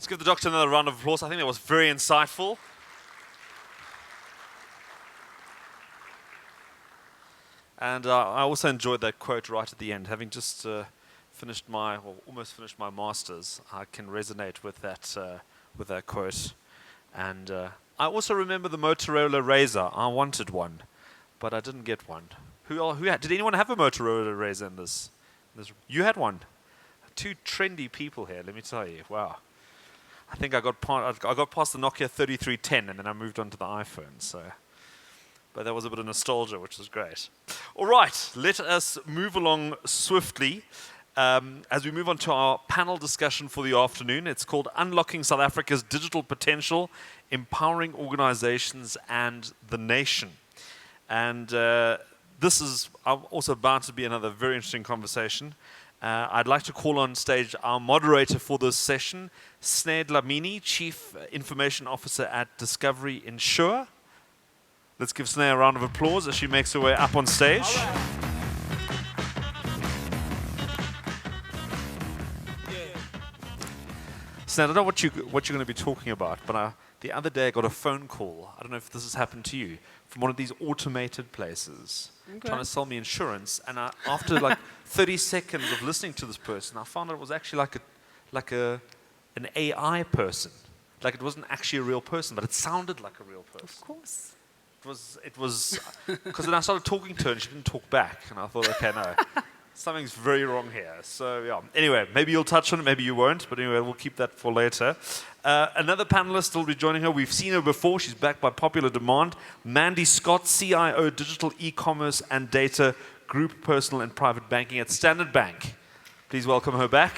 Let's give the doctor another round of applause. I think that was very insightful. And I also enjoyed that quote right at the end. Having just almost finished my master's, I can resonate with that quote. And I also remember the Motorola Razr. I wanted one, but I didn't get one. Did anyone have a Motorola Razr in this? You had one. Two trendy people here. Let me tell you. Wow. I think I got past the Nokia 3310, and then I moved on to the iPhone. But that was a bit of nostalgia, which was great. All right, let us move along swiftly as we move on to our panel discussion for the afternoon. It's called Unlocking South Africa's Digital Potential, Empowering Organizations and the Nation. And this is also bound to be another very interesting conversation. I'd like to call on stage our moderator for this session, Dlamini, Chief Information Officer at Discovery Insure. Let's give Sneh a round of applause as she makes her way up on stage. Sneh, I don't know what you're going to be talking about, but the other day I got a phone call. I don't know if this has happened to you, from one of these automated places, trying to sell me insurance. And after like 30 seconds of listening to this person, I found out it was actually like an AI person. Like it wasn't actually a real person, but it sounded like a real person. Of course. It was because then I started talking to her and she didn't talk back, and I thought, okay, no, something's very wrong here. So yeah. Anyway, maybe you'll touch on it, maybe you won't, but anyway, we'll keep that for later. Another panelist will be joining her. We've seen her before. She's back by popular demand. Mandi Scott, CIO, Digital E-commerce and Data, Group Personal and Private Banking at StandardBank. Please welcome her back.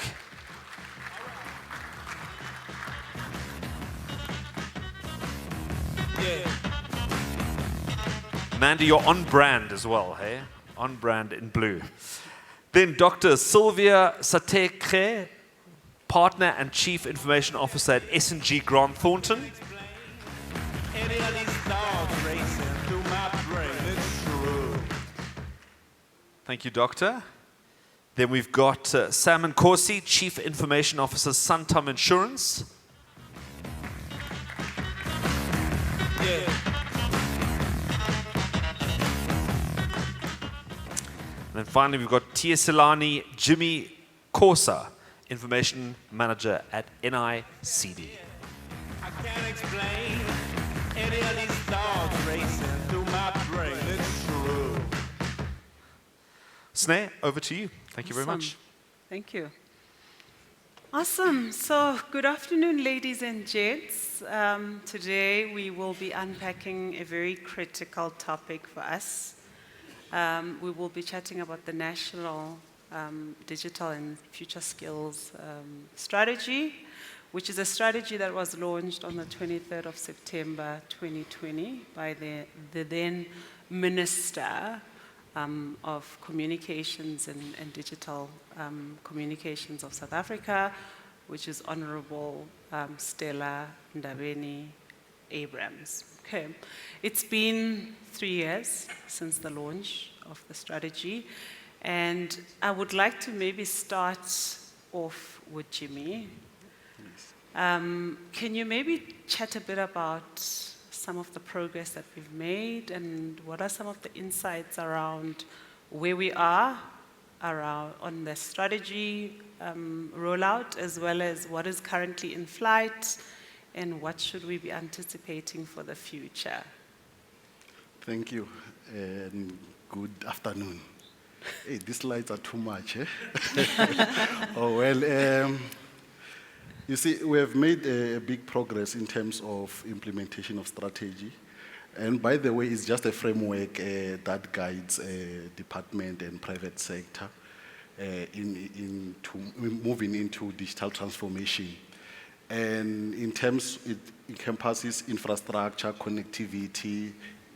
Mandi, you're on brand as well, hey? On brand in blue. Then Dr. Sylvia Sathekge, Partner and Chief Information Officer at S&G Grant Thornton. Thank you, Doctor. Then we've got Sam Nkosi, Chief Information Officer, Santam Insurance. And then finally, we've got Tiyiselani Jimmy Khosa, Information Manager at NICD. I can't explain any of these thoughts racing through my brain. It's true. Sneh, over to you. Thank you very much. Thank you. Awesome. So, good afternoon, ladies and gents. Today, we will be unpacking a very critical topic for us. We will be chatting about the National Digital and Future Skills Strategy, which is a strategy that was launched on the 23rd of September 2020 by the then Minister of Communications and Digital Communications of South Africa, which is Honorable Stella Ndabeni Abrams. Okay, it's been 3 years since the launch of the strategy, and I would like to maybe start off with Jimmy. Can you maybe chat a bit about some of the progress that we've made, and what are some of the insights around where we are on the strategy rollout, as well as what is currently in flight, and what should we be anticipating for the future? Thank you, and good afternoon. Hey, these slides are too much, eh? Oh, well, you see, we have made a big progress in terms of implementation of strategy. And by the way, it's just a framework that guides department and private sector into moving into digital transformation. And in terms, it encompasses infrastructure, connectivity,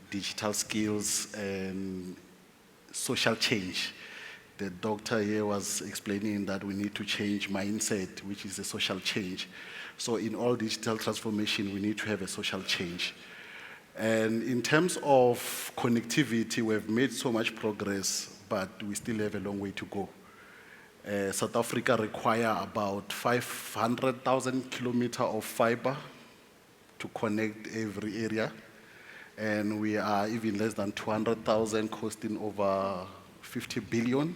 digital skills, and social change. The doctor here was explaining that we need to change mindset, which is a social change. So in all digital transformation, we need to have a social change. And in terms of connectivity, we've made so much progress, but we still have a long way to go. South Africa require about 500,000 kilometers of fiber to connect every area. And we are even less than 200,000, costing over 50 billion.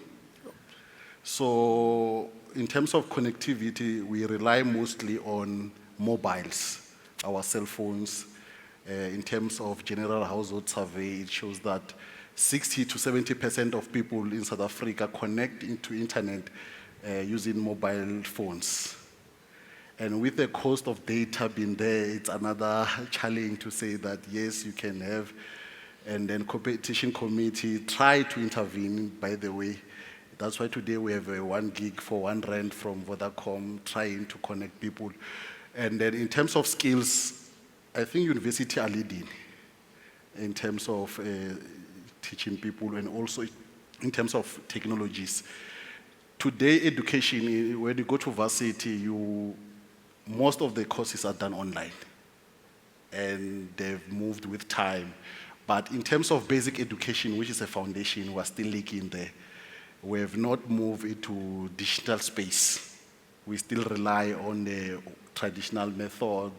So in terms of connectivity, we rely mostly on mobiles, our cell phones. In terms of general household survey, it shows that 60 to 70% of people in South Africa connect into internet using mobile phones. And with the cost of data being there, it's another challenge to say that yes, you can have, and then competition committee try to intervene, by the way. That's why today we have a 1 gig for R1 from Vodacom trying to connect people. And then in terms of skills, I think university are leading in terms of teaching people and also in terms of technologies. Today, education, when you go to varsity, most of the courses are done online and they've moved with time. But in terms of basic education, which is a foundation, we're still leaking there. We have not moved into digital space. We still rely on the traditional method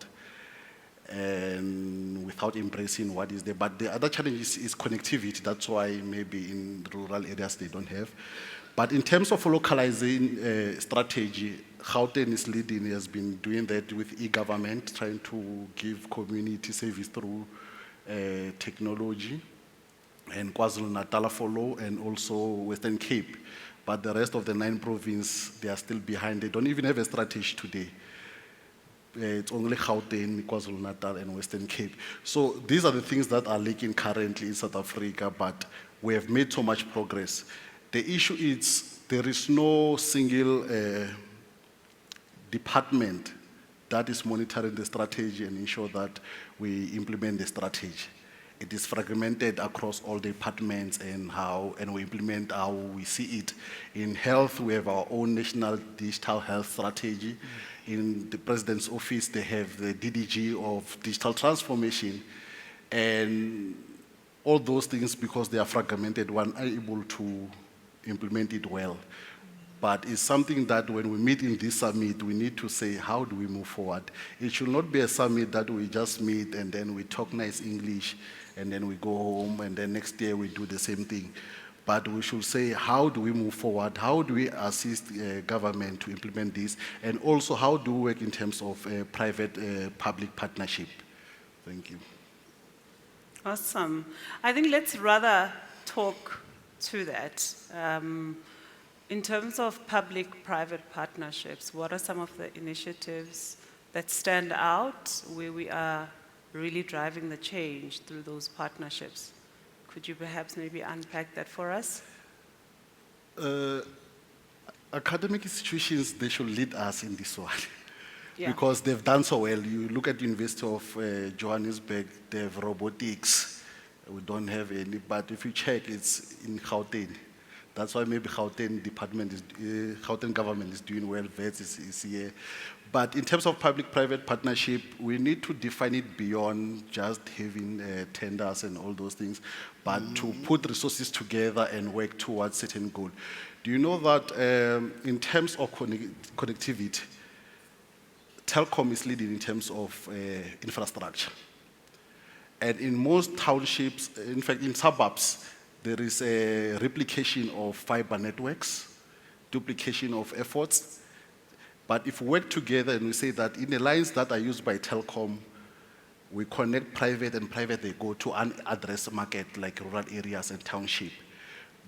and without embracing what is there. But the other challenge is connectivity. That's why maybe in rural areas they don't have. But in terms of localizing strategy, Gauteng is leading, has been doing that with e-government, trying to give community service through technology, and KwaZulu-Natal follow, and also Western Cape. But the rest of the 9 provinces, they are still behind. They don't even have a strategy today. It's only Gauteng, KwaZulu-Natal, and Western Cape. So these are the things that are leaking currently in South Africa, but we have made so much progress. The issue is there is no single department that is monitoring the strategy and ensure that we implement the strategy. It is fragmented across all departments and we implement how we see it. In health, we have our own national digital health strategy. In the president's office, they have the DDG of digital transformation. And all those things, because they are fragmented, one are able to implement it well. But it's something that when we meet in this summit, we need to say, how do we move forward? It should not be a summit that we just meet and then we talk nice English and then we go home and then next year we do the same thing. But we should say, how do we move forward? How do we assist government to implement this? And also, how do we work in terms of private-public partnership? Thank you. Awesome. I think let's rather talk to that. In terms of public-private partnerships, what are some of the initiatives that stand out where we are really driving the change through those partnerships? Could you perhaps maybe unpack that for us? Academic institutions, they should lead us in this one. Yeah. Because they've done so well. You look at the University of Johannesburg, they have robotics. We don't have any, but if you check, it's in Gauteng. That's why maybe Gauteng government is doing well, VETS is here. But in terms of public-private partnership, we need to define it beyond just having tenders and all those things, but to put resources together and work towards certain goal. Do you know that in terms of connectivity, Telkom is leading in terms of infrastructure. And in most townships, in fact, in suburbs, there is a replication of fiber networks, duplication of efforts. But if we work together and we say that in the lines that are used by Telkom, we connect private and private, they go to an address market like rural areas and township.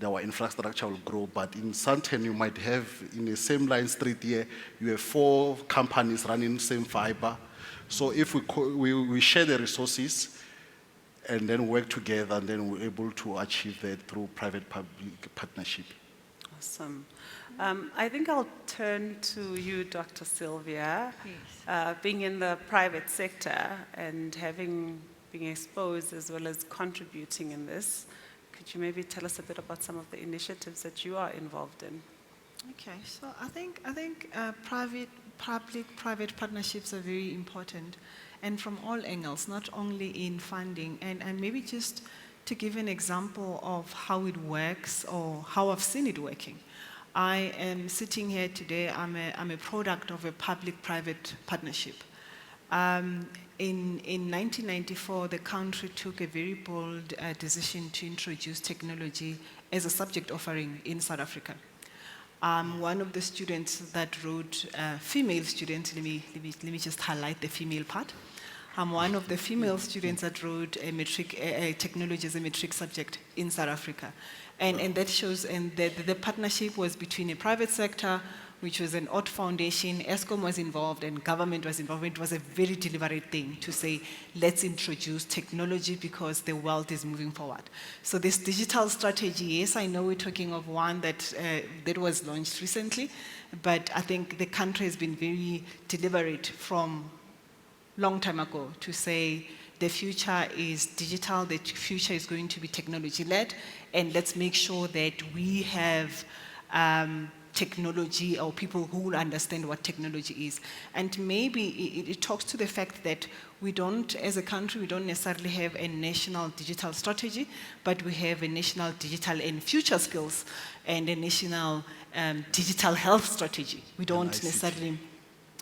Our infrastructure will grow. But in Santam, you might have in the same line street here, you have 4 companies running the same fiber. So if we share the resources, and then work together, and then we're able to achieve that through private-public partnership. Awesome. I think I'll turn to you, Dr. Sylvia. Yes. Being in the private sector and being exposed as well as contributing in this, could you maybe tell us a bit about some of the initiatives that you are involved in? Okay, so I think public-private partnerships are very important, and from all angles, not only in funding, and maybe just to give an example of how it works or how I've seen it working. I am sitting here today, I'm a product of a public-private partnership. In 1994, the country took a very bold decision to introduce technology as a subject offering in South Africa. One of the students that wrote, female students, let me just highlight the female part. I'm one of the female students that wrote technology as a matric subject in South Africa. And that shows, and the partnership was between a private sector, which was an odd foundation, ESCOM was involved, and government was involved. It was a very deliberate thing to say, let's introduce technology because the world is moving forward. So this digital strategy, yes, I know we're talking of one that was launched recently, but I think the country has been very deliberate from long time ago to say the future is digital, the future is going to be technology-led, and let's make sure that we have technology or people who understand what technology is. And maybe it talks to the fact that we don't, as a country, we don't necessarily have a national digital strategy, but we have a national digital and future skills and a national digital health strategy. We don't necessarily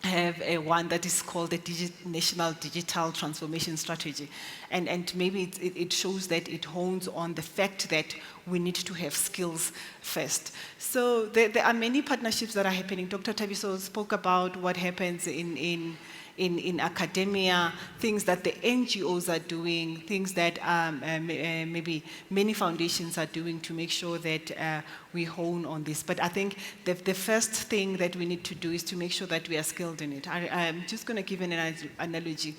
have one that is called the National Digital Transformation Strategy. And maybe it shows that it hones on the fact that we need to have skills first. So there are many partnerships that are happening. Dr. Thabiso spoke about what happens in academia, things that the NGOs are doing, things that maybe many foundations are doing to make sure that we hone on this. But I think the first thing that we need to do is to make sure that we are skilled in it. I'm just going to give an analogy.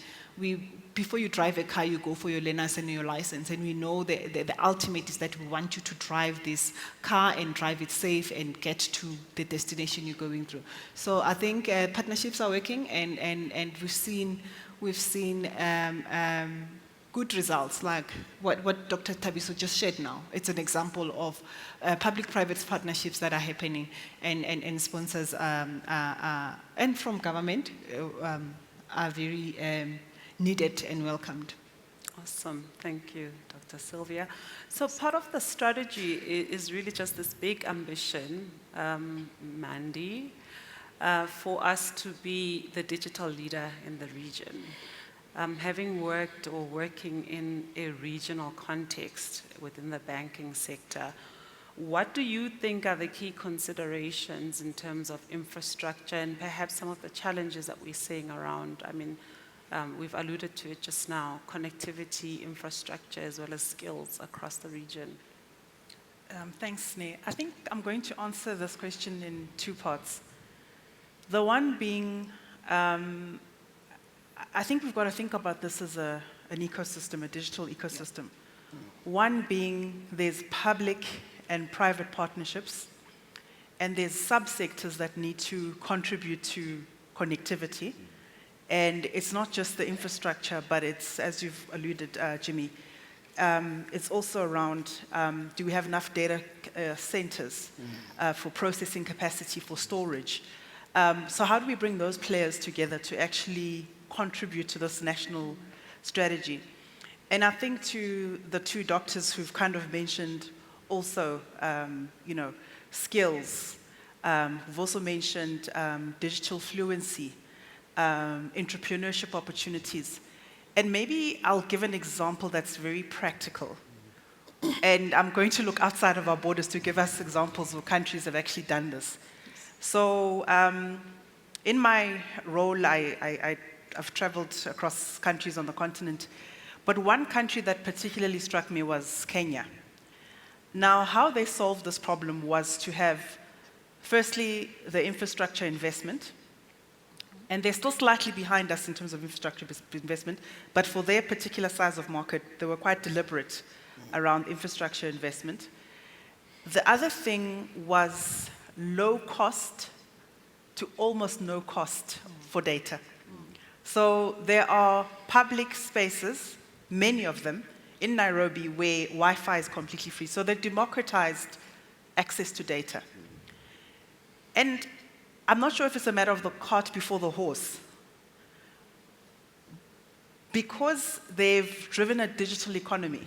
Before you drive a car, you go for your learners and your license, and we know the ultimate is that we want you to drive this car and drive it safe and get to the destination you're going through. So I think partnerships are working, and we've seen good results, like what Dr. Thabiso just shared now. It's an example of public-private partnerships that are happening, and sponsors and from government are very needed and welcomed. Awesome. Thank you, Dr. Sylvia. So part of the strategy is really just this big ambition, Mandi, for us to be the digital leader in the region. Having worked or working in a regional context within the banking sector, what do you think are the key considerations in terms of infrastructure and perhaps some of the challenges that we're seeing around? I mean, we've alluded to it just now, connectivity, infrastructure, as well as skills across the region. Thanks, Sneh. I think I'm going to answer this question in two parts. The one being, I think we've got to think about this as an ecosystem, a digital ecosystem. One being there's public and private partnerships, and there's subsectors that need to contribute to connectivity. And it's not just the infrastructure, but it's, as you've alluded, Jimmy, it's also around, do we have enough data centers for processing capacity, for storage? So how do we bring those players together to actually contribute to this national strategy? And I think to the two doctors who've kind of mentioned also, skills. We've also mentioned digital fluency, entrepreneurship opportunities. And maybe I'll give an example that's very practical. And I'm going to look outside of our borders to give us examples where countries have actually done this. So in my role, I've traveled across countries on the continent, but one country that particularly struck me was Kenya. Now, how they solved this problem was to have, firstly, the infrastructure investment, and they're still slightly behind us in terms of infrastructure investment, but for their particular size of market, they were quite deliberate around infrastructure investment. The other thing was low cost to almost no cost for data. So there are public spaces, many of them, in Nairobi where Wi-Fi is completely free. So they democratized access to data. And I'm not sure if it's a matter of the cart before the horse. Because they've driven a digital economy.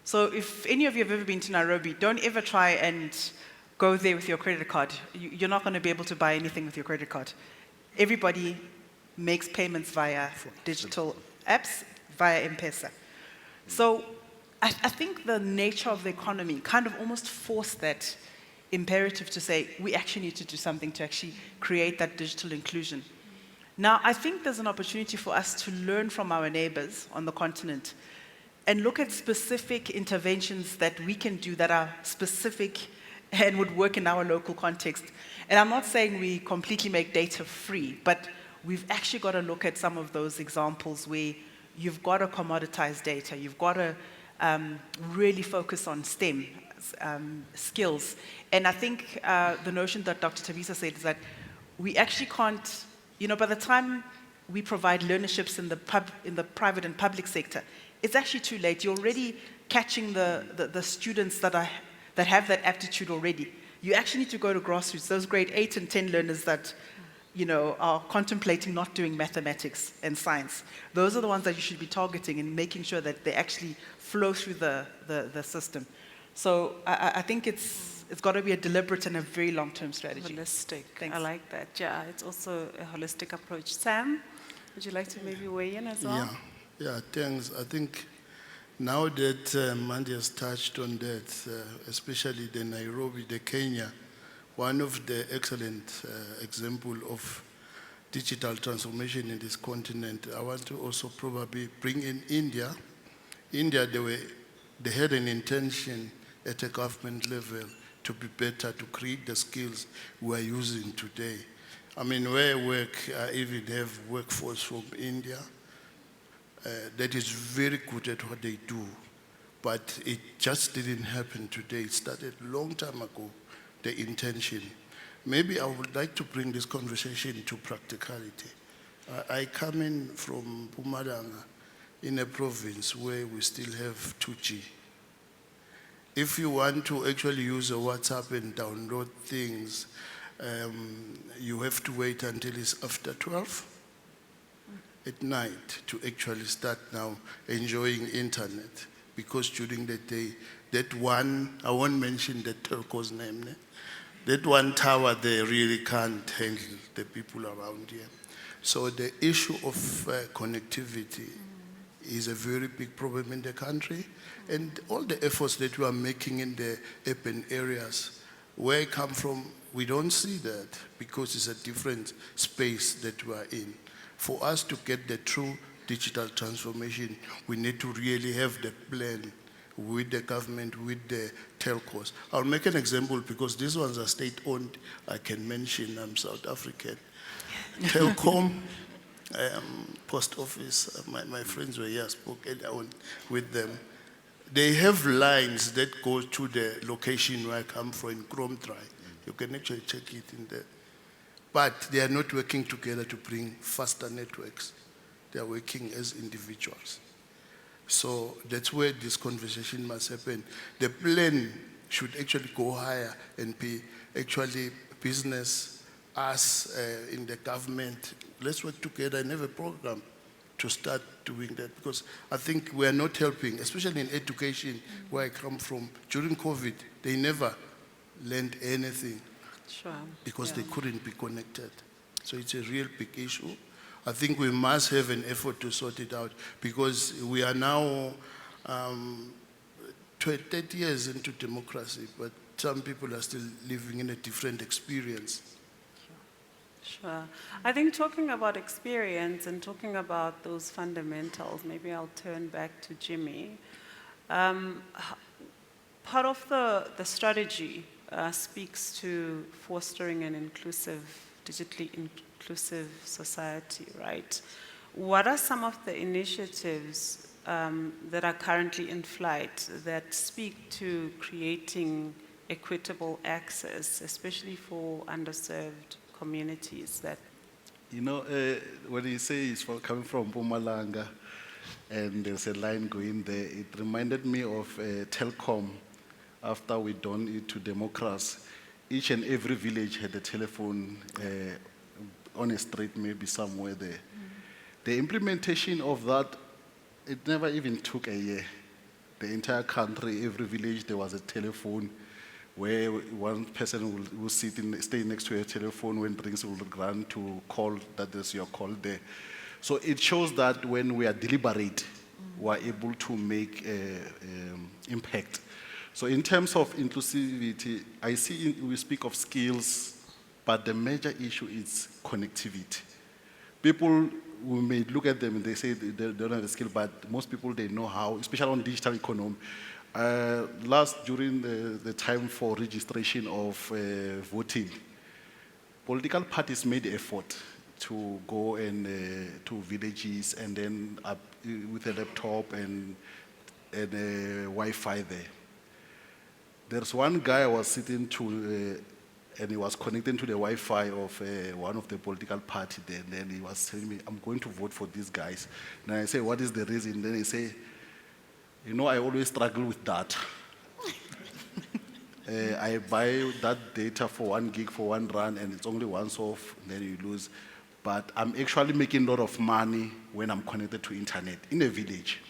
So if any of you have ever been to Nairobi, don't ever try and go there with your credit card. You're not going to be able to buy anything with your credit card. Everybody makes payments via digital apps, via M-Pesa. So I think the nature of the economy kind of almost forced that imperative to say, we actually need to do something to actually create that digital inclusion. Now, I think there's an opportunity for us to learn from our neighbors on the continent and look at specific interventions that we can do that are specific and would work in our local context. And I'm not saying we completely make data free, but we've actually got to look at some of those examples where you've got to commoditize data, you've got to really focus on STEM skills. And I think the notion that Dr. Thabisa said is that we actually can't, by the time we provide learnerships in the private and public sector, it's actually too late. You're already catching the students that have that aptitude already. You actually need to go to grassroots, those grade 8 and 10 learners that are contemplating not doing mathematics and science. Those are the ones that you should be targeting and making sure that they actually flow through the system. So I think it's got to be a deliberate and a very long-term strategy. Holistic. Thanks. I like that. Yeah, it's also a holistic approach. Sam, would you like to maybe weigh in as well? Yeah, thanks. I think now that Mandi has touched on that, especially the Nairobi, the Kenya, one of the excellent example of digital transformation in this continent. I want to also probably bring in India. India, they had an intention at a government level to be better, to create the skills we are using today. I mean, where I work, I even have workforce from India that is very good at what they do, but it just didn't happen today. It started a long time ago, the intention. Maybe I would like to bring this conversation to practicality. I come in from Mpumalanga, in a province where we still have 2G. If you want to actually use a WhatsApp and download things, you have to wait until it's after 12 at night to actually start now enjoying internet. Because during the day, that one, I won't mention the telco's name, that one tower there really can't handle the people around here. So the issue of connectivity is a very big problem in the country. And all the efforts that we are making in the urban areas, where I come from, we don't see that because it's a different space that we are in. For us to get the true digital transformation, we need to really have the plan with the government, with the telcos. I'll make an example because these ones are state-owned. I can mention I'm South African. Telkom, post office, my friends were here, spoke with them. They have lines that go to the location where I come from, in Kromdraai. You can actually check it in there. But they are not working together to bring faster networks. They are working as individuals. So that's where this conversation must happen. The plan should actually go higher and be actually business, us in the government. Let's work together and have a program to start doing that, because I think we are not helping, especially in education, where I come from. During COVID, they never learned anything because they couldn't be connected. So it's a real big issue. I think we must have an effort to sort it out, because we are now 30 years into democracy, but some people are still living in a different experience. Sure. I think talking about experience and talking about those fundamentals, maybe I'll turn back to Jimmy. Part of the strategy speaks to fostering an inclusive, digitally inclusive society, right? What are some of the initiatives that are currently in flight that speak to creating equitable access, especially for underserved communities? That when you say it's coming from Mpumalanga and there's a line going there, it reminded me of Telkom after we done it to democracy. Each and every village had a telephone on a street, maybe somewhere there. The implementation of that, it never even took a year. The entire country, every village, there was a telephone where one person will stay next to a telephone when rings will run to call that there's your call there. So it shows that when we are deliberate, we are able to make impact. So in terms of inclusivity, I see we speak of skills, but the major issue is connectivity. People, we may look at them and they say they don't have a skill, but most people, they know how, especially on digital economy. During the time for registration of voting, political parties made effort to go and to villages and then up with a laptop and Wi-Fi there. There's one guy I was sitting to, and he was connecting to the Wi-Fi of one of the political party there, and then he was telling me, I'm going to vote for these guys. And I say, what is the reason? Then he say, you know, I always struggle with data. I buy that data for 1 gig for 1 run, and it's only once off, and then you lose. But I'm actually making a lot of money when I'm connected to internet in a village.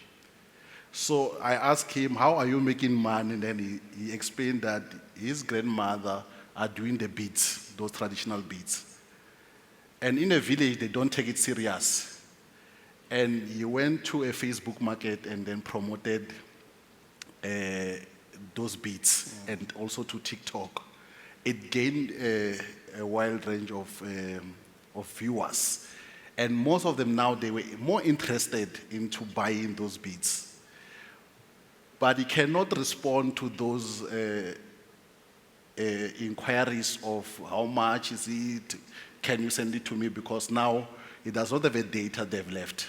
So I asked him, how are you making money? And then he explained that his grandmother are doing the beads, those traditional beads. And in a village, they don't take it serious. And he went to a Facebook market and then promoted those beats, and also to TikTok. It gained a wide range of viewers. And most of them now, they were more interested into buying those beats. But he cannot respond to those inquiries of how much is it, can you send it to me, because now he does not have a data they've left.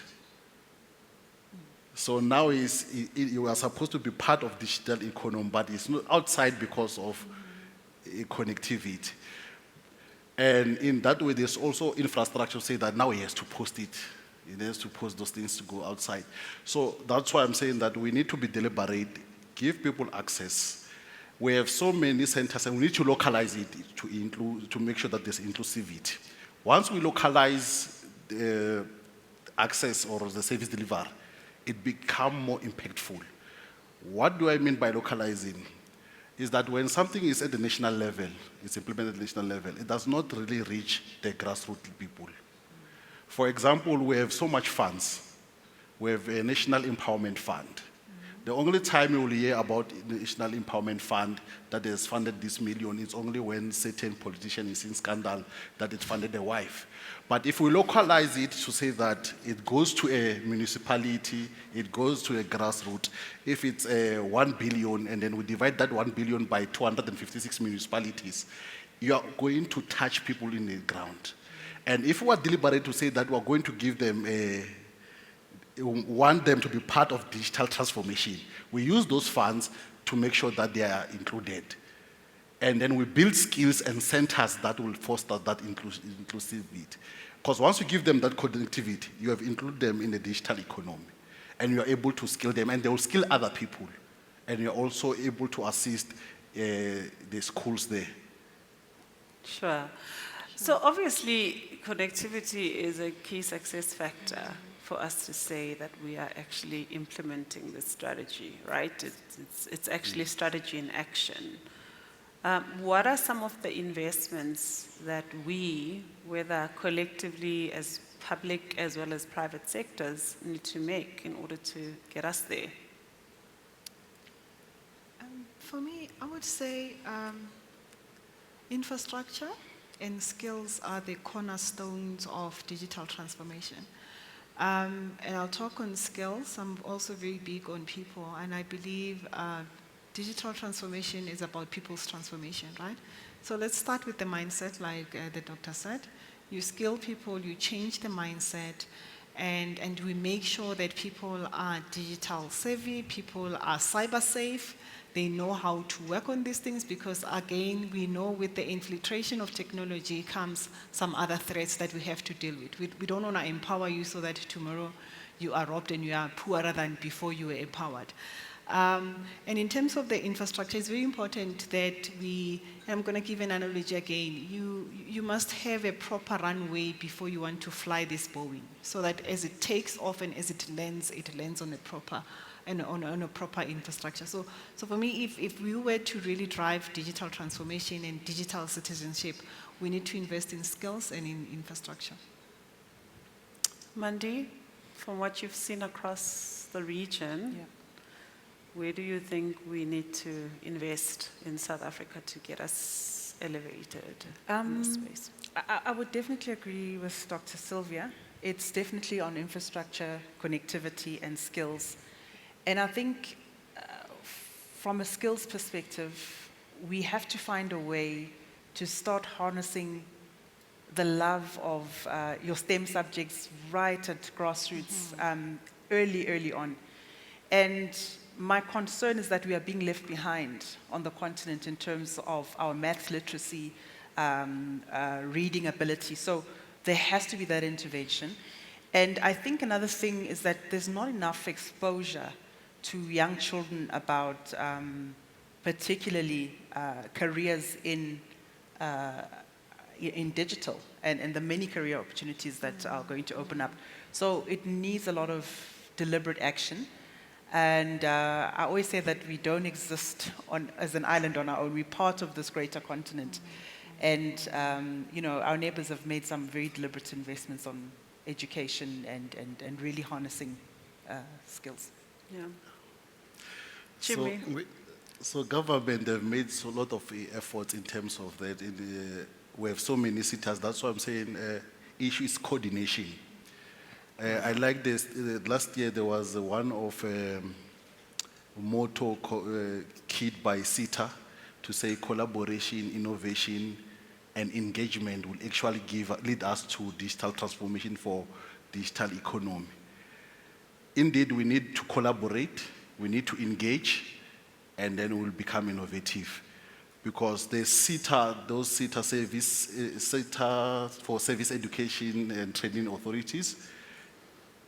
So now you are supposed to be part of digital economy, but it's not outside because of connectivity. And in that way, there's also infrastructure say that now he has to post it. He has to post those things to go outside. So that's why I'm saying that we need to be deliberate, give people access. We have so many centers, and we need to localize it to make sure that there's inclusivity. Once we localize the access or the service delivery, it becomes more impactful. What do I mean by localizing? Is that when something is at the national level, it's implemented at the national level, it does not really reach the grassroots people. For example, we have so much funds. We have a National Empowerment Fund. The only time you will hear about the National Empowerment Fund that has funded this million is only when certain politician is in scandal that it funded a wife. But if we localize it to say that it goes to a municipality, it goes to a grassroots, if it's 1 billion and then we divide that 1 billion by 256 municipalities, you are going to touch people in the ground. And if we are deliberate to say that we are going to give them want them to be part of digital transformation, we use those funds to make sure that they are included. And then we build skills and centers that will foster that inclusivity. Because once you give them that connectivity, you have included them in the digital economy. And you are able to skill them, and they will skill other people. And you're also able to assist the schools there. Sure. So obviously, connectivity is a key success factor for us to say that we are actually implementing this strategy, right? It's actually strategy in action. What are some of the investments that we, whether collectively as public as well as private sectors, need to make in order to get us there? For me, I would say infrastructure and skills are the cornerstones of digital transformation. And I'll talk on skills. I'm also very big on people, and I believe digital transformation is about people's transformation, right? So let's start with the mindset, like the doctor said. You skill people, you change the mindset, and we make sure that people are digital savvy, people are cyber safe, they know how to work on these things, because again, we know with the infiltration of technology comes some other threats that we have to deal with. We don't want to empower you so that tomorrow you are robbed and you are poorer than before you were empowered. And in terms of the infrastructure, it's very important that I'm going to give an analogy again, you must have a proper runway before you want to fly this Boeing, so that as it takes off and as it lands on a proper and on a proper infrastructure. So for me, if we were to really drive digital transformation and digital citizenship, we need to invest in skills and in infrastructure. Mandi, from what you've seen across the region, Yeah. where do you think we need to invest in South Africa to get us elevated in this space? I would definitely agree with Dr. Sylvia. It's definitely on infrastructure, connectivity, and skills. And I think from a skills perspective, we have to find a way to start harnessing the love of your STEM subjects right at grassroots, early on. And my concern is that we are being left behind on the continent in terms of our maths literacy, reading ability. So there has to be that intervention. And I think another thing is that there's not enough exposure to young children about particularly careers in digital and the many career opportunities that are going to open up. So it needs a lot of deliberate action. And I always say that we don't exist as an island on our own. We're part of this greater continent. And our neighbors have made some very deliberate investments on education and really harnessing skills. Yeah. Jimmy. So government, they've made a lot of efforts in terms of that. We have so many cities. That's why I'm saying issue is coordination. I like this. Last year there was one of motto keyed by CETA to say collaboration, innovation, and engagement will actually lead us to digital transformation for digital economy. Indeed, we need to collaborate, we need to engage, and then we'll become innovative. Because the CETA, those CETA for service education and training authorities,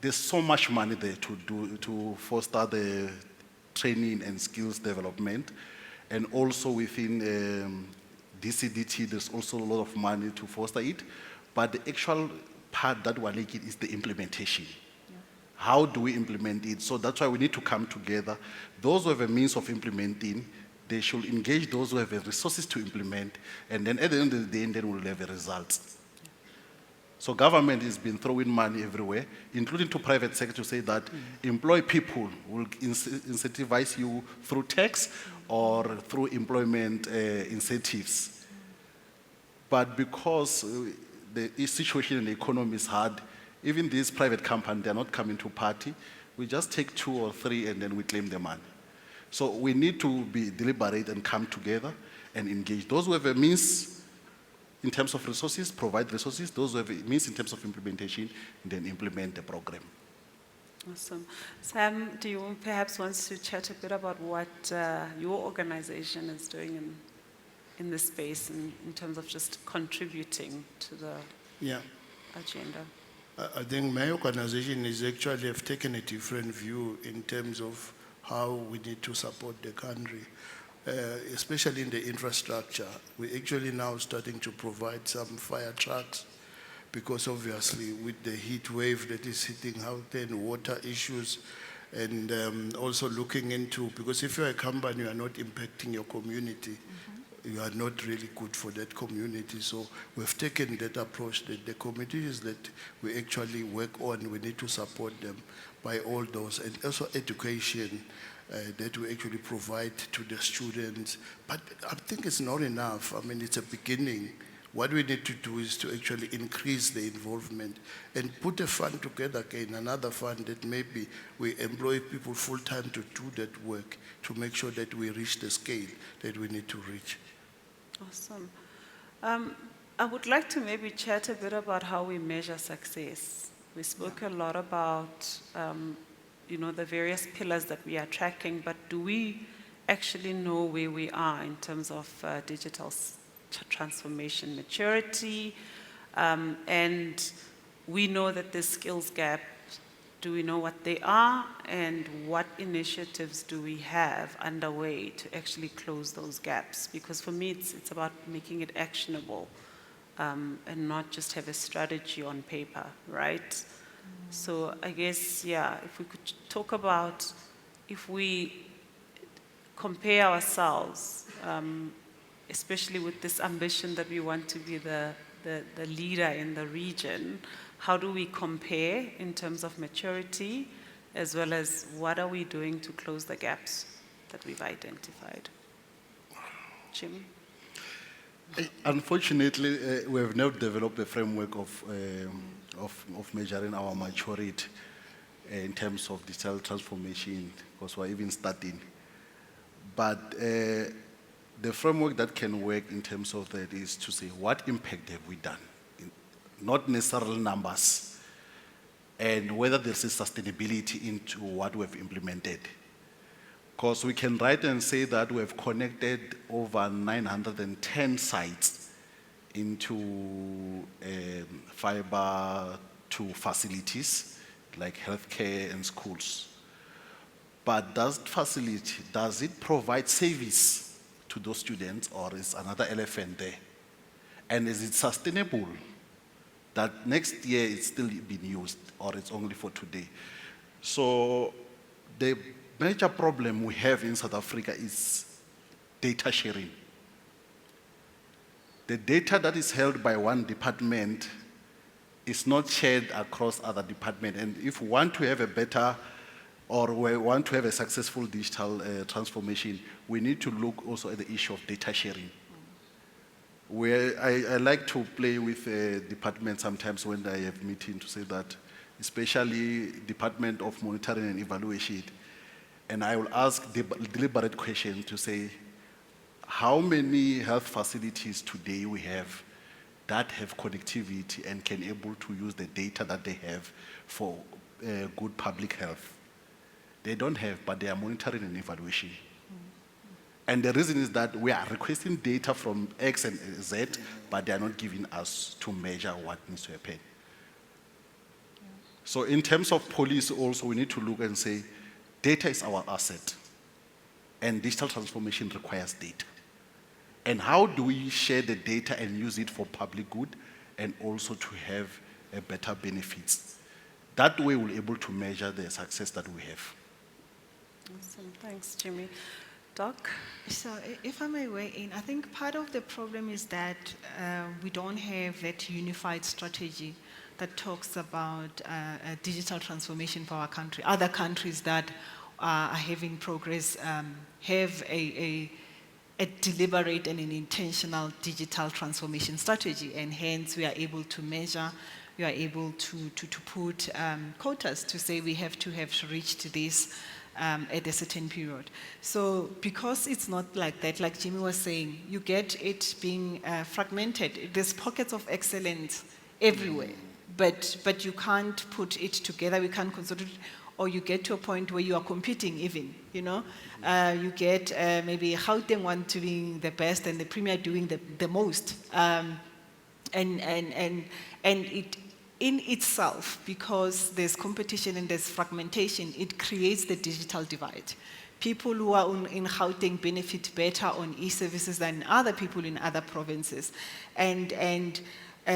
there's so much money there to foster the training and skills development. And also within DCDT, there's also a lot of money to foster it. But the actual part that we're lacking is the implementation. Yeah. How do we implement it? So that's why we need to come together. Those who have a means of implementing, they should engage those who have the resources to implement. And then at the end of the day, then we'll have a result. So government has been throwing money everywhere, including to private sector, to say that employ people will incentivize you through tax or through employment incentives. But because the situation in the economy is hard, even these private companies, they're not coming to party. We just take 2 or 3 and then we claim the money. So we need to be deliberate and come together and engage. Those who have a means in terms of resources, provide resources. Those who have a means in terms of implementation, then implement the program. Awesome. Sam, do you perhaps want to chat a bit about what your organization is doing in this space in terms of just contributing to the agenda? I think my organization is actually have taken a different view in terms of how we need to support the country. Especially in the infrastructure, we're actually now starting to provide some fire trucks because obviously with the heat wave that is hitting out there and water issues, and also looking into, because if you're a company, you are not impacting your community, you are not really good for that community. So we've taken that approach that the communities that we actually work on, we need to support them by all those, and also education. That we actually provide to the students. But I think it's not enough. I mean, it's a beginning. What we need to do is to actually increase the involvement and put a fund together again, another fund that maybe we employ people full-time to do that work to make sure that we reach the scale that we need to reach. Awesome. I would like to maybe chat a bit about how we measure success. We spoke a lot about the various pillars that we are tracking, but do we actually know where we are in terms of digital transformation maturity? And we know that there's skills gap. Do we know what they are, and what initiatives do we have underway to actually close those gaps? Because for me, it's about making it actionable and not just have a strategy on paper, right? So I guess, if we could talk about, if we compare ourselves, especially with this ambition that we want to be the leader in the region, how do we compare in terms of maturity, as well as what are we doing to close the gaps that we've identified? Jimmy? Unfortunately, we have not developed a framework of measuring our maturity in terms of digital transformation, because we're even starting. But the framework that can work in terms of that is to say, what impact have we done? Not necessarily numbers, and whether there's a sustainability into what we've implemented. Because we can write and say that we have connected over 910 sites into fiber to facilities like healthcare and schools. But does it provide service to those students, or is another elephant there? And is it sustainable that next year it's still being used, or it's only for today? So the major problem we have in South Africa is data sharing. The data that is held by one department is not shared across other departments. And if we want to have a better, or we want to have a successful digital transformation, we need to look also at the issue of data sharing. Where I like to play with departments sometimes when I have meetings to say that, especially Department of Monitoring and Evaluation, and I will ask deliberate questions to say, how many health facilities today we have that have connectivity and can able to use the data that they have for good public health? They don't have, but they are monitoring and evaluation. And the reason is that we are requesting data from X and Z, but they are not giving us to measure what needs to happen. So in terms of policy also, we need to look and say, data is our asset, and digital transformation requires data. And how do we share the data and use it for public good, and also to have a better benefits? That way we'll be able to measure the success that we have. Awesome, thanks, Jimmy. Doc? So if I may weigh in, I think part of the problem is that we don't have that unified strategy that talks about a digital transformation for our country. Other countries that are having progress have a deliberate and an intentional digital transformation strategy, and hence we are able to measure, we are able to put quotas to say we have to have reached this at a certain period. So because it's not like that, like Jimmy was saying, you get it being fragmented. There's pockets of excellence everywhere, but you can't put it together, we can't consolidate, or you get to a point where you are competing even, you know? You get maybe Gauteng want to be the best and the Premier doing the most. And it, in itself, because there's competition and there's fragmentation, it creates the digital divide. People who are in Gauteng benefit better on e-services than other people in other provinces. And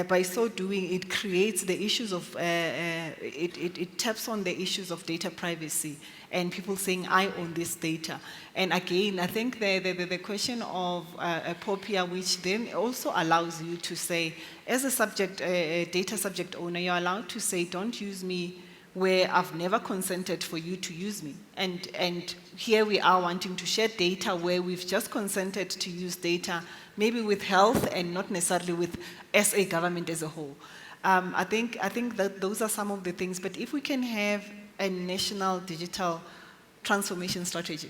by so doing, it creates the issues of, it taps on the issues of data privacy and people saying, I own this data. And again, I think the question of POPIA, which then also allows you to say, as a subject, data subject owner, you're allowed to say, don't use me where I've never consented for you to use me. And here we are wanting to share data where we've just consented to use data, maybe with health and not necessarily with SA government as a whole. I think that those are some of the things, but if we can have a national digital transformation strategy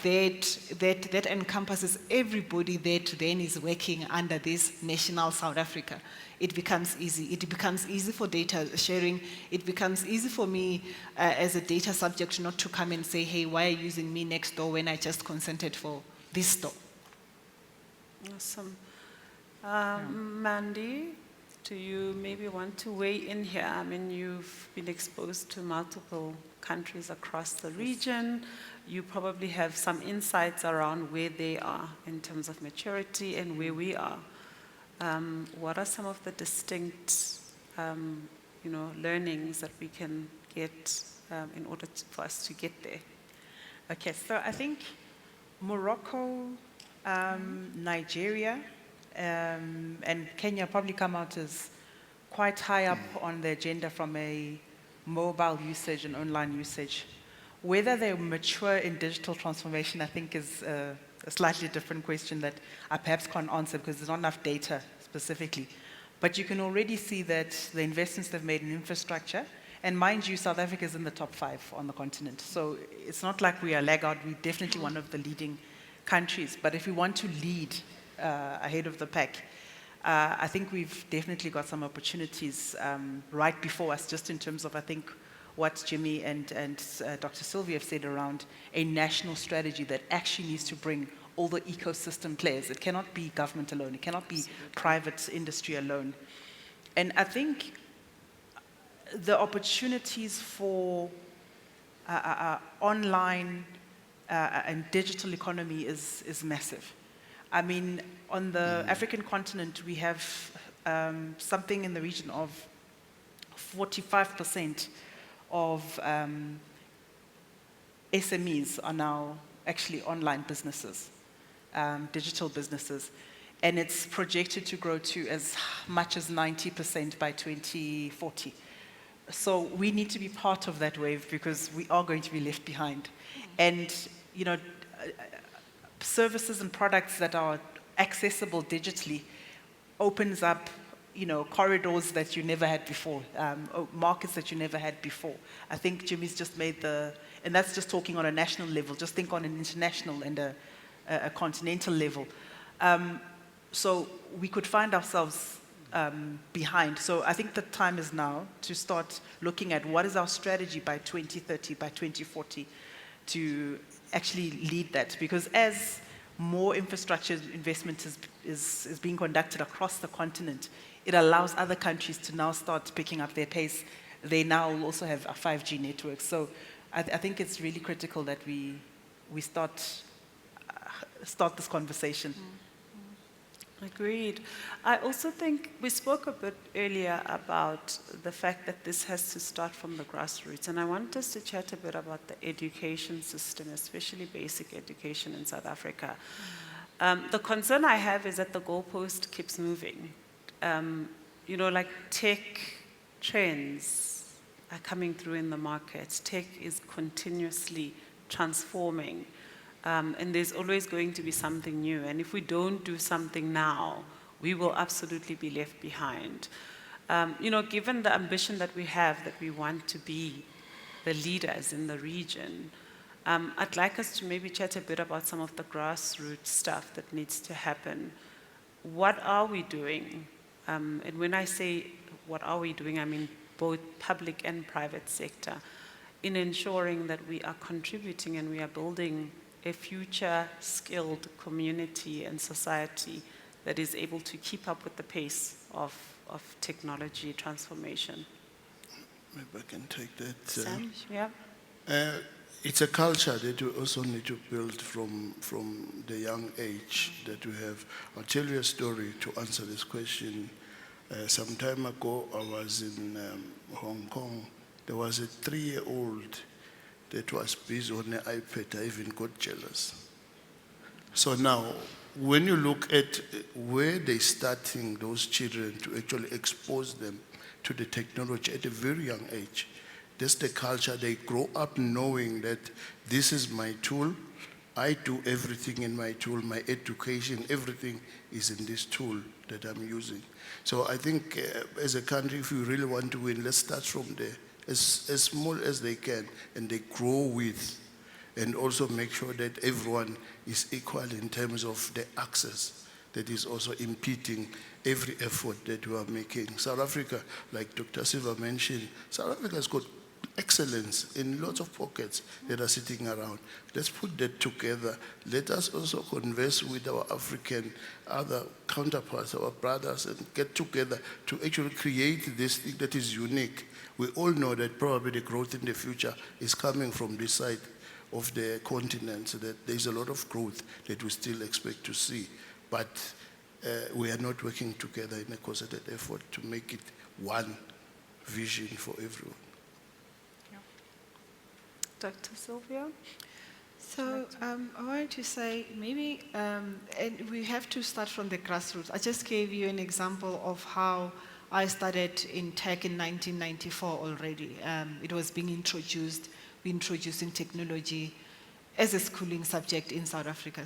that encompasses everybody that then is working under this national South Africa, it becomes easy. It becomes easy for data sharing. It becomes easy for me as a data subject not to come and say, hey, why are you using me next door when I just consented for this store? Awesome. Mandi, do you maybe want to weigh in here? I mean, you've been exposed to multiple countries across the region. You probably have some insights around where they are in terms of maturity and where we are. What are some of the distinct, learnings that we can get in order for us to get there? Okay, so I think Morocco, Nigeria, and Kenya probably come out as quite high up on the agenda from a mobile usage and online usage. Whether they're mature in digital transformation, I think is a slightly different question that I perhaps can't answer because there's not enough data specifically. But you can already see that the investments they've made in infrastructure, and mind you, South Africa is in the top 5 on the continent. So it's not like we are laggard, we're definitely one of the leading countries. But if we want to lead ahead of the pack, I think we've definitely got some opportunities right before us, just in terms of, I think, what Jimmy and Dr. Sylvia have said around a national strategy that actually needs to bring all the ecosystem players. It cannot be government alone. It cannot be private industry alone. And I think the opportunities for online and digital economy is massive. I mean, on the African continent, we have something in the region of 45% of SMEs are now actually online businesses, digital businesses. And it's projected to grow to as much as 90% by 2040. So we need to be part of that wave because we are going to be left behind. And, you know, services and products that are accessible digitally opens up, you know, corridors that you never had before, markets that you never had before. I think Jimmy's just made and that's just talking on a national level, just think on an international and a continental level. So we could find ourselves behind. So I think the time is now to start looking at what is our strategy by 2030, by 2040, to actually lead that. Because as more infrastructure investment is being conducted across the continent, it allows other countries to now start picking up their pace. They now also have a 5G network. So I think it's really critical that we start this conversation. Agreed. I also think we spoke a bit earlier about the fact that this has to start from the grassroots. And I want us to chat a bit about the education system, especially basic education in South Africa. The concern I have is that the goalpost keeps moving. You know, like tech trends are coming through in the market. Tech is continuously transforming. And there's always going to be something new. And if we don't do something now, we will absolutely be left behind. You know, given the ambition that we have, that we want to be the leaders in the region, I'd like us to maybe chat a bit about some of the grassroots stuff that needs to happen. What are we doing? And when I say what are we doing, I mean both public and private sector, in ensuring that we are contributing and we are building a future skilled community and society that is able to keep up with the pace of technology transformation. Maybe I can take that. Sam, yeah. It's a culture that we also need to build from the young age that we have. I'll tell you a story to answer this question. Some time ago, I was in Hong Kong. There was a 3-year-old that was busy on the iPad. I even got jealous. So now, when you look at where they're starting those children to actually expose them to the technology at a very young age, that's the culture. They grow up knowing that this is my tool. I do everything in my tool. My education, everything is in this tool that I'm using. So I think as a country, if we really want to win, let's start from there. As small as they can, and they grow with, and also make sure that everyone is equal in terms of the access that is also impeding every effort that we are making. South Africa, like Dr. Silva mentioned, South Africa has got excellence in lots of pockets that are sitting around. Let's put that together. Let us also converse with our African other counterparts, our brothers, and get together to actually create this thing that is unique. We all know that probably the growth in the future is coming from this side of the continent, so that there's a lot of growth that we still expect to see. But we are not working together in a concerted effort to make it one vision for everyone. Dr. Sylvia? So I wanted to say maybe, and we have to start from the grassroots. I just gave you an example of how I started in tech in 1994 already. It was being introduced, we introduced in technology as a schooling subject in South Africa.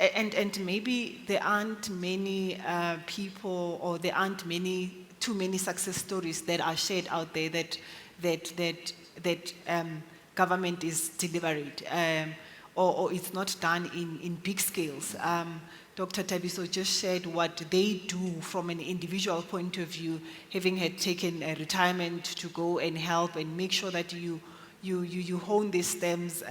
And maybe there aren't many people, or there aren't too many success stories that are shared out there that government is deliberate, or it's not done in big scales. Dr. Tabiso just shared what they do from an individual point of view, having had taken a retirement to go and help and make sure that you hone these STEMs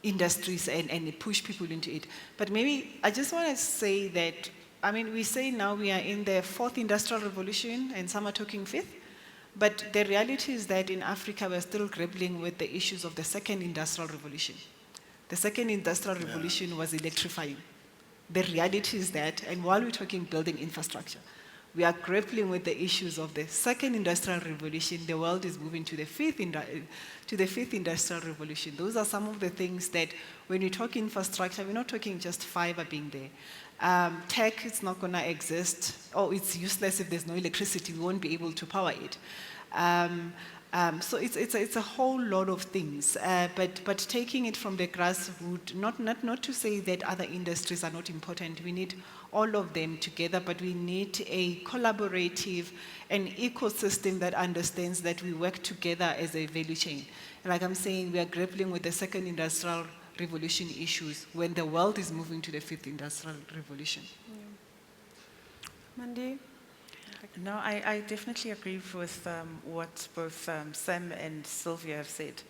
industries and push people into it. But maybe I just want to say that, I mean, we say now we are in the 4th industrial revolution and some are talking 5th, but the reality is that in Africa we're still grappling with the issues of the 2nd industrial revolution. The 2nd industrial revolution was electrifying. The reality is that, and while we're talking building infrastructure, we are grappling with the issues of the 2nd industrial revolution. The world is moving to the 5th industrial revolution. Those are some of the things that when we talk infrastructure, we're not talking just fiber being there. Tech is not going to exist, or it's useless if there's no electricity. We won't be able to power it. So it's a whole lot of things, but taking it from the grassroots, not to say that other industries are not important. We need all of them together, but we need a collaborative, an ecosystem that understands that we work together as a value chain. And like I'm saying, we are grappling with the 2nd industrial revolution issues when the world is moving to the 5th industrial revolution. Mandi? No, I definitely agree with what both Sam and Sylvia have said.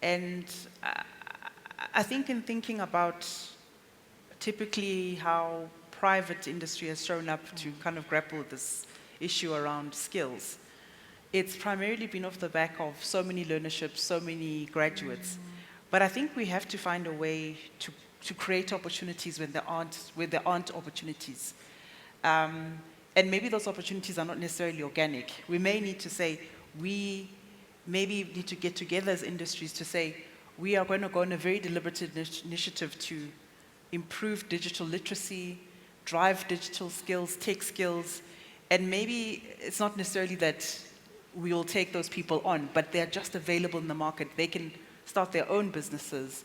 And I think in thinking about typically how private industry has shown up to kind of grapple with this issue around skills, it's primarily been off the back of so many learnerships, so many graduates. But I think we have to find a way to create opportunities when there aren't opportunities. And maybe those opportunities are not necessarily organic. We may need to say, we maybe need to get together as industries to say, we are going to go on a very deliberate initiative to improve digital literacy, drive digital skills, tech skills, and maybe it's not necessarily that we will take those people on, but they're just available in the market. They can start their own businesses,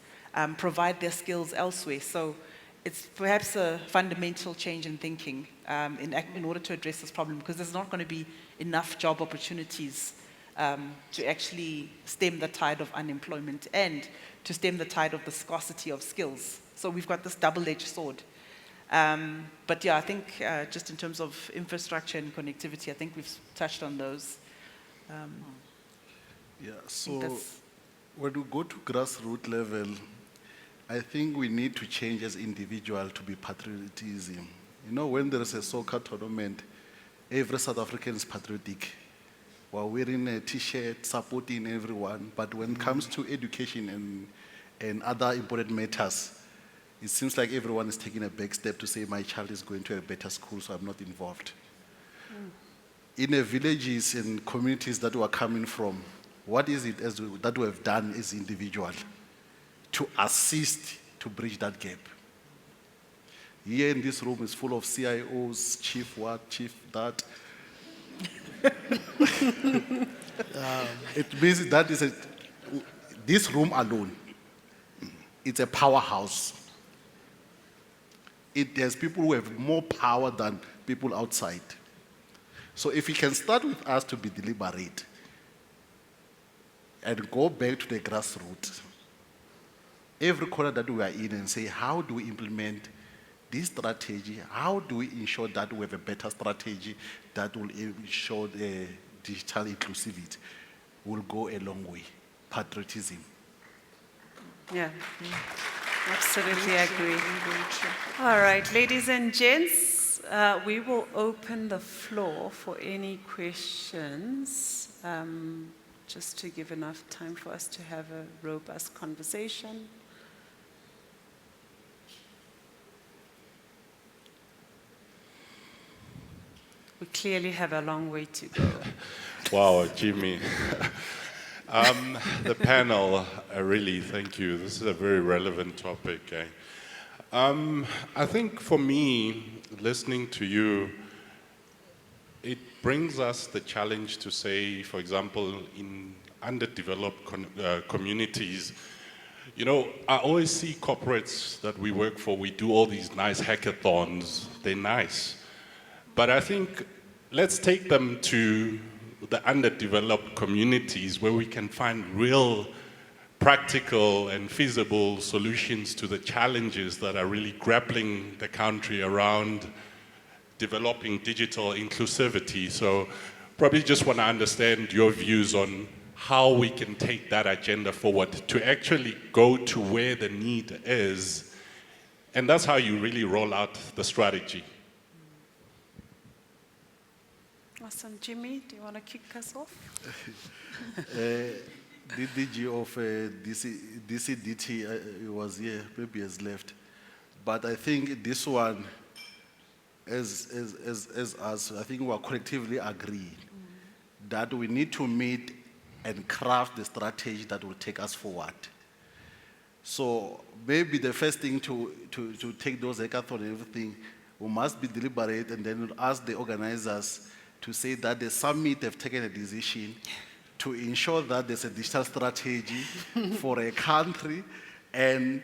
provide their skills elsewhere. So it's perhaps a fundamental change in thinking in order to address this problem, because there's not going to be enough job opportunities to actually stem the tide of unemployment and to stem the tide of the scarcity of skills. So we've got this double-edged sword. But yeah, I think just in terms of infrastructure and connectivity, I think we've touched on those. So when we go to grassroots level, I think we need to change as individuals to be patriotism. You know, when there is a soccer tournament, every South African is patriotic. We're wearing a T-shirt, supporting everyone. But when it comes to education and other important matters, it seems like everyone is taking a back step to say, my child is going to a better school, so I'm not involved. In the villages and communities that we are coming from, what is it that we have done as individuals to assist to bridge that gap? Here in this room is full of CIOs, chief what, chief that. It means that this room alone, it's a powerhouse. It has people who have more power than people outside. So if we can start with us to be deliberate and go back to the grassroots, every corner that we are in, and say, how do we implement this strategy? How do we ensure that we have a better strategy that will ensure the digital inclusivity? Will go a long way. Patriotism. Yeah, absolutely agree. All right, ladies and gents, we will open the floor for any questions, just to give enough time for us to have a robust conversation. We clearly have a long way to go. Wow, Jimmy. The panel, really, thank you. This is a very relevant topic. I think for me, listening to you, it brings us the challenge to say, for example, in underdeveloped communities, you know, I always see corporates that we work for, we do all these nice hackathons, they're nice. But I think let's take them to the underdeveloped communities where we can find real practical and feasible solutions to the challenges that are really grappling the country around developing digital inclusivity. So probably just want to understand your views on how we can take that agenda forward to actually go to where the need is. And that's how you really roll out the strategy. Awesome. Jimmy, do you want to kick us off? The DG of DCDT was here, maybe has left. But I think this one, as us, I think we are collectively agreed that we need to meet and craft the strategy that will take us forward. So maybe the first thing to take those hackathons and everything, we must be deliberate and then we'll ask the organizers to say that the summit have taken a decision to ensure that there's a digital strategy for a country, and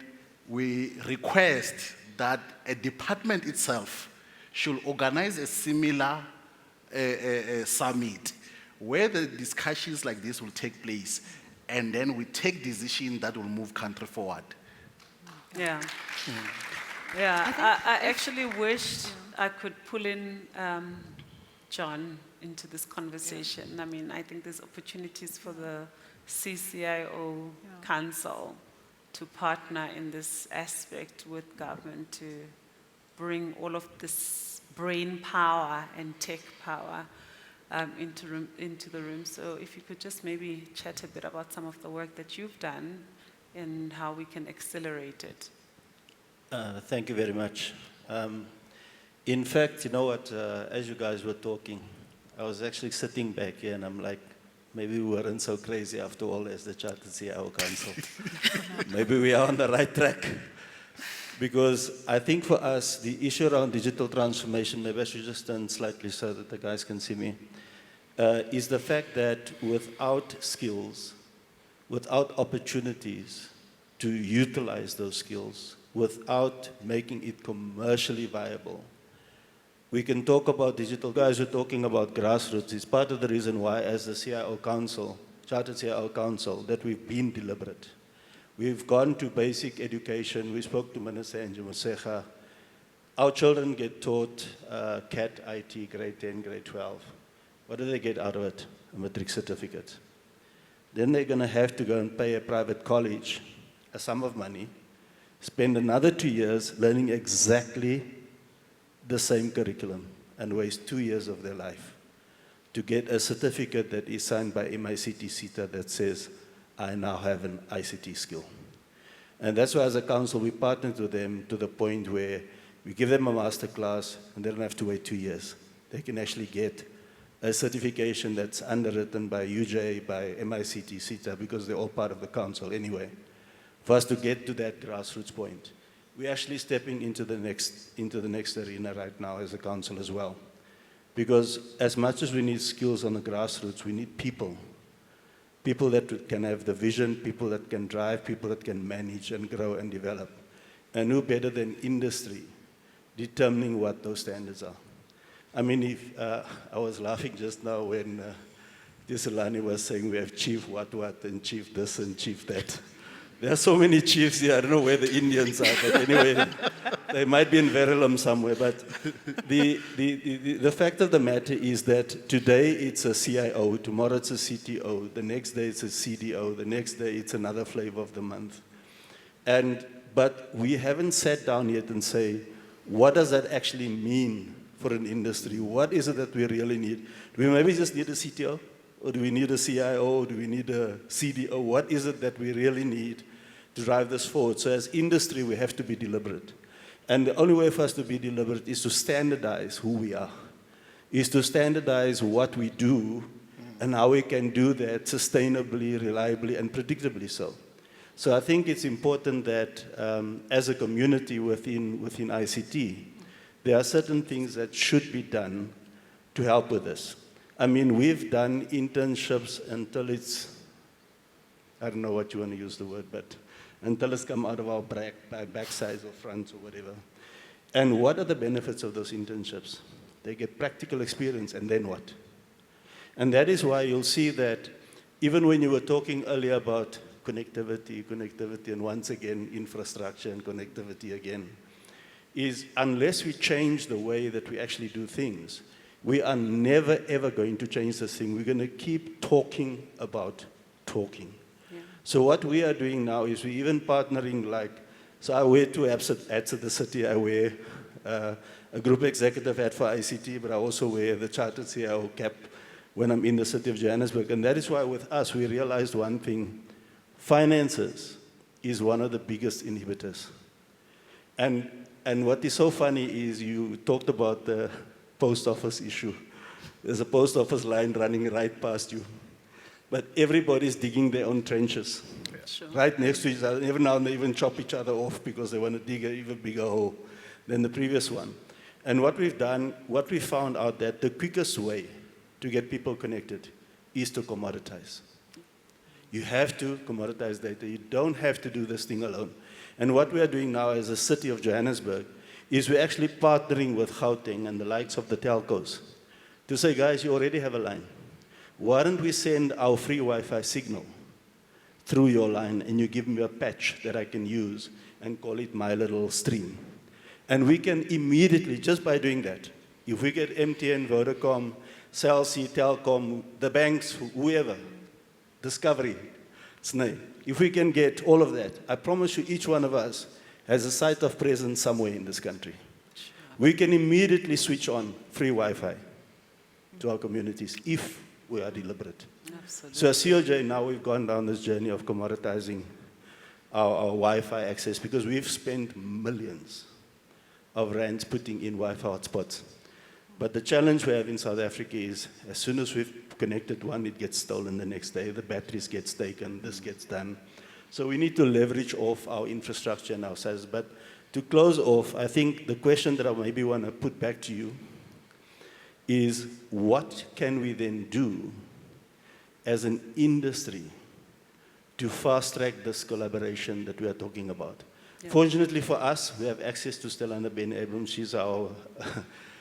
we request that a department itself should organize a similar summit where the discussions like this will take place, and then we take decisions that will move country forward. Yeah. Yeah, I actually wished I could pull in John into this conversation. I mean, I think there's opportunities for the CCIO Council to partner in this aspect with government to bring all of this brain power and tech power into the room. So if you could just maybe chat a bit about some of the work that you've done and how we can accelerate it. Thank you very much. In fact, you know what, as you guys were talking, I was actually sitting back here and I'm like, maybe we weren't so crazy after all as the Chartered CIO Council. Maybe we are on the right track. Because I think for us, the issue around digital transformation, maybe I should just stand slightly so that the guys can see me, is the fact that without skills, without opportunities to utilize those skills, without making it commercially viable, we can talk about digital. Guys, we're talking about grassroots. It's part of the reason why, as the CIO Council, Chartered CIO Council, that we've been deliberate. We've gone to basic education. We spoke to Minister Sathekge. Our children get taught CAT, IT, grade 10, grade 12. What do they get out of it? A matric certificate. Then they're going to have to go and pay a private college a sum of money, spend another 2 years learning exactly the same curriculum and waste 2 years of their life to get a certificate that is signed by MICT-SETA that says, I now have an ICT skill. And that's why as a council, we partnered with them to the point where we give them a master class and they don't have to wait 2 years. They can actually get a certification that's underwritten by UJ, by MICT-SETA, because they're all part of the council anyway. For us to get to that grassroots point, we're actually stepping into the next arena right now as a council as well. Because as much as we need skills on the grassroots, we need people. People that can have the vision, people that can drive, people that can manage and grow and develop. And who better than industry determining what those standards are. I mean, I was laughing just now when Tiyiselani was saying we have chief what, and chief this and chief that. There are so many chiefs here. I don't know where the Indians are, but anyway, they might be in Verulam somewhere. But the fact of the matter is that today it's a CIO, tomorrow it's a CTO, the next day it's a CDO, the next day it's another flavor of the month. But we haven't sat down yet and say, what does that actually mean for an industry? What is it that we really need? Do we maybe just need a CTO? Or do we need a CIO? Or do we need a CDO? What is it that we really need to drive this forward? So as industry, we have to be deliberate. And the only way for us to be deliberate is to standardize who we are, is to standardize what we do and how we can do that sustainably, reliably, and predictably so. So I think it's important that as a community within ICT, there are certain things that should be done to help with this. I mean, we've done internships until it's, I don't know what you want to use the word, but until it's come out of our backsides or fronts or whatever. And what are the benefits of those internships? They get practical experience, and then what? And that is why you'll see that even when you were talking earlier about connectivity, and once again, infrastructure and connectivity again, is unless we change the way that we actually do things, we are never, ever going to change this thing. We're going to keep talking about talking. Yeah. So what we are doing now is we're even partnering like, so I wear 2 hats at the city. I wear a group executive hat for ICT, but I also wear the chartered CIO cap when I'm in the city of Johannesburg. And that is why with us, we realized one thing. Finances is one of the biggest inhibitors. And what is so funny is you talked about the post office issue. There's a post office line running right past you. But everybody's digging their own trenches. Sure. Right next to each other. Every now and then they even chop each other off because they want to dig an even bigger hole than the previous one. And what we've done, what we found out that the quickest way to get people connected is to commoditize. You have to commoditize data. You don't have to do this thing alone. And what we are doing now as a city of Johannesburg is we're actually partnering with Gauteng and the likes of the telcos to say, guys, you already have a line. Why don't we send our free Wi-Fi signal through your line and you give me a patch that I can use and call it my little stream. And we can immediately, just by doing that, if we get MTN, Vodacom, Cell C, Telkom, the banks, whoever, Discovery, SNAI. If we can get all of that, I promise you each one of us has a site of presence somewhere in this country. Sure. We can immediately switch on free Wi-Fi to our communities if we are deliberate. Absolutely. So as COJ, now we've gone down this journey of commoditizing our Wi-Fi access because we've spent millions of rands putting in Wi-Fi hotspots. But the challenge we have in South Africa is as soon as we've connected one, it gets stolen the next day, the batteries get taken, this gets done. So we need to leverage off our infrastructure and our size. But to close off, I think the question that I maybe want to put back to you is what can we then do as an industry to fast track this collaboration that we are talking about? Yeah. Fortunately for us, we have access to Stellana Ben-Abrams. She's our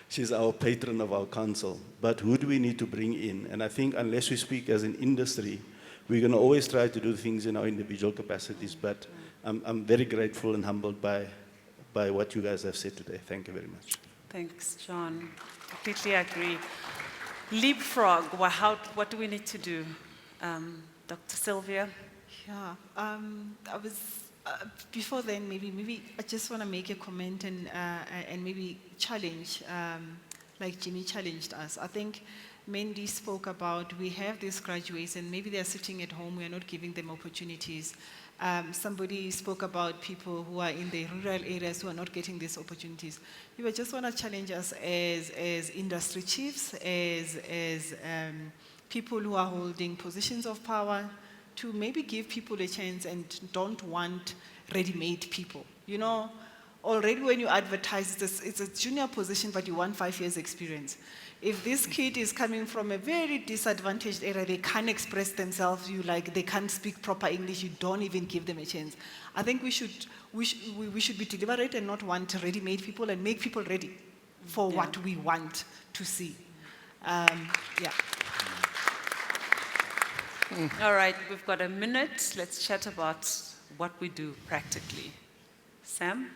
She's our patron of our council. But who do we need to bring in? And I think unless we speak as an industry, we're going to always try to do things in our individual capacities. But I'm very grateful and humbled by what you guys have said today. Thank you very much. Thanks, John. Completely agree. Leapfrog, what do we need to do? Dr. Sylvia? Yeah, I was... before then, maybe I just want to make a comment and maybe challenge, like Jimmy challenged us. I think Mandi spoke about we have these graduates and maybe they're sitting at home, we're not giving them opportunities. Somebody spoke about people who are in the rural areas who are not getting these opportunities. We just want to challenge us as industry chiefs, as people who are holding positions of power, to maybe give people a chance and don't want ready-made people. You know, already when you advertise, it's a junior position, but you want 5 years experience. If this kid is coming from a very disadvantaged area, they can't express themselves, they can't speak proper English, you don't even give them a chance. I think we should be deliberate and not want ready-made people and make people ready for what we want to see. All right, we've got a minute. Let's chat about what we do practically. Sam?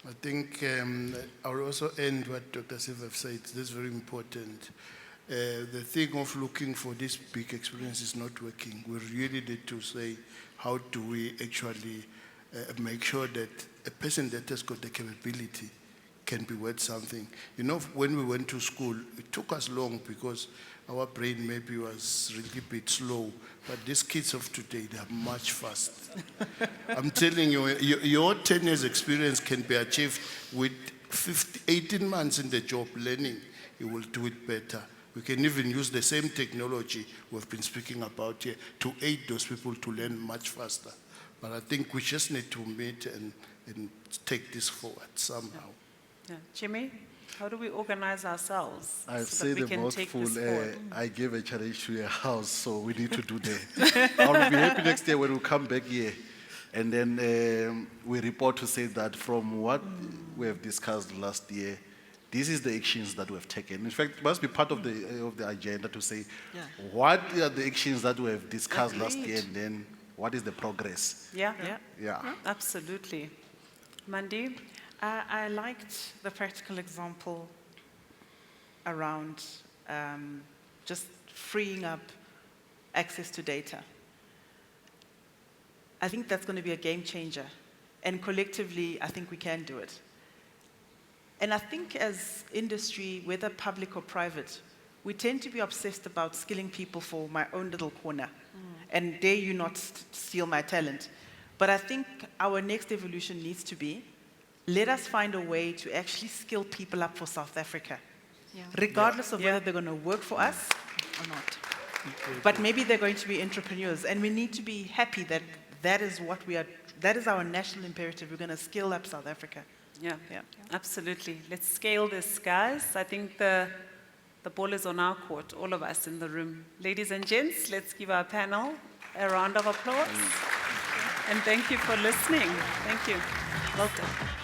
I think I will also end what Dr. Sylvia said. This is very important. The thing of looking for this big experience is not working. We really need to say, how do we actually make sure that a person that has got the capability can be worth something? You know, when we went to school, it took us long because our brain maybe was really a bit slow, but these kids of today, they are much faster. I'm telling you, your 10 years experience can be achieved with 18 months in the job learning. You will do it better. We can even use the same technology we've been speaking about here to aid those people to learn much faster. But I think we just need to meet and take this forward somehow. Yeah. Jimmy, how do we organize ourselves I've so that said we the can take mouthful. this forward? I gave a challenge to a house, so we need to do that. I'll be happy next year when we come back here, and then we report to say that from what we have discussed last year, this is the actions that we have taken. In fact, it must be part of the agenda to say what are the actions that we have discussed last year, and then what is the progress. Yeah. Absolutely. Mandi? I liked the practical example around just freeing up access to data. I think that's going to be a game changer. And collectively, I think we can do it. And I think as industry, whether public or private, we tend to be obsessed about skilling people for my own little corner. And dare you not steal my talent. But I think our next evolution needs to be, let us find a way to actually skill people up for South Africa. Regardless of whether they're going to work for us or not. But maybe they're going to be entrepreneurs. And we need to be happy that that is what we are, that is our national imperative. We're going to skill up South Africa. Yeah, absolutely. Let's scale this, guys. I think the ball is on our court, all of us in the room. Ladies and gents, let's give our panel a round of applause. And thank you for listening. Thank you. Well done.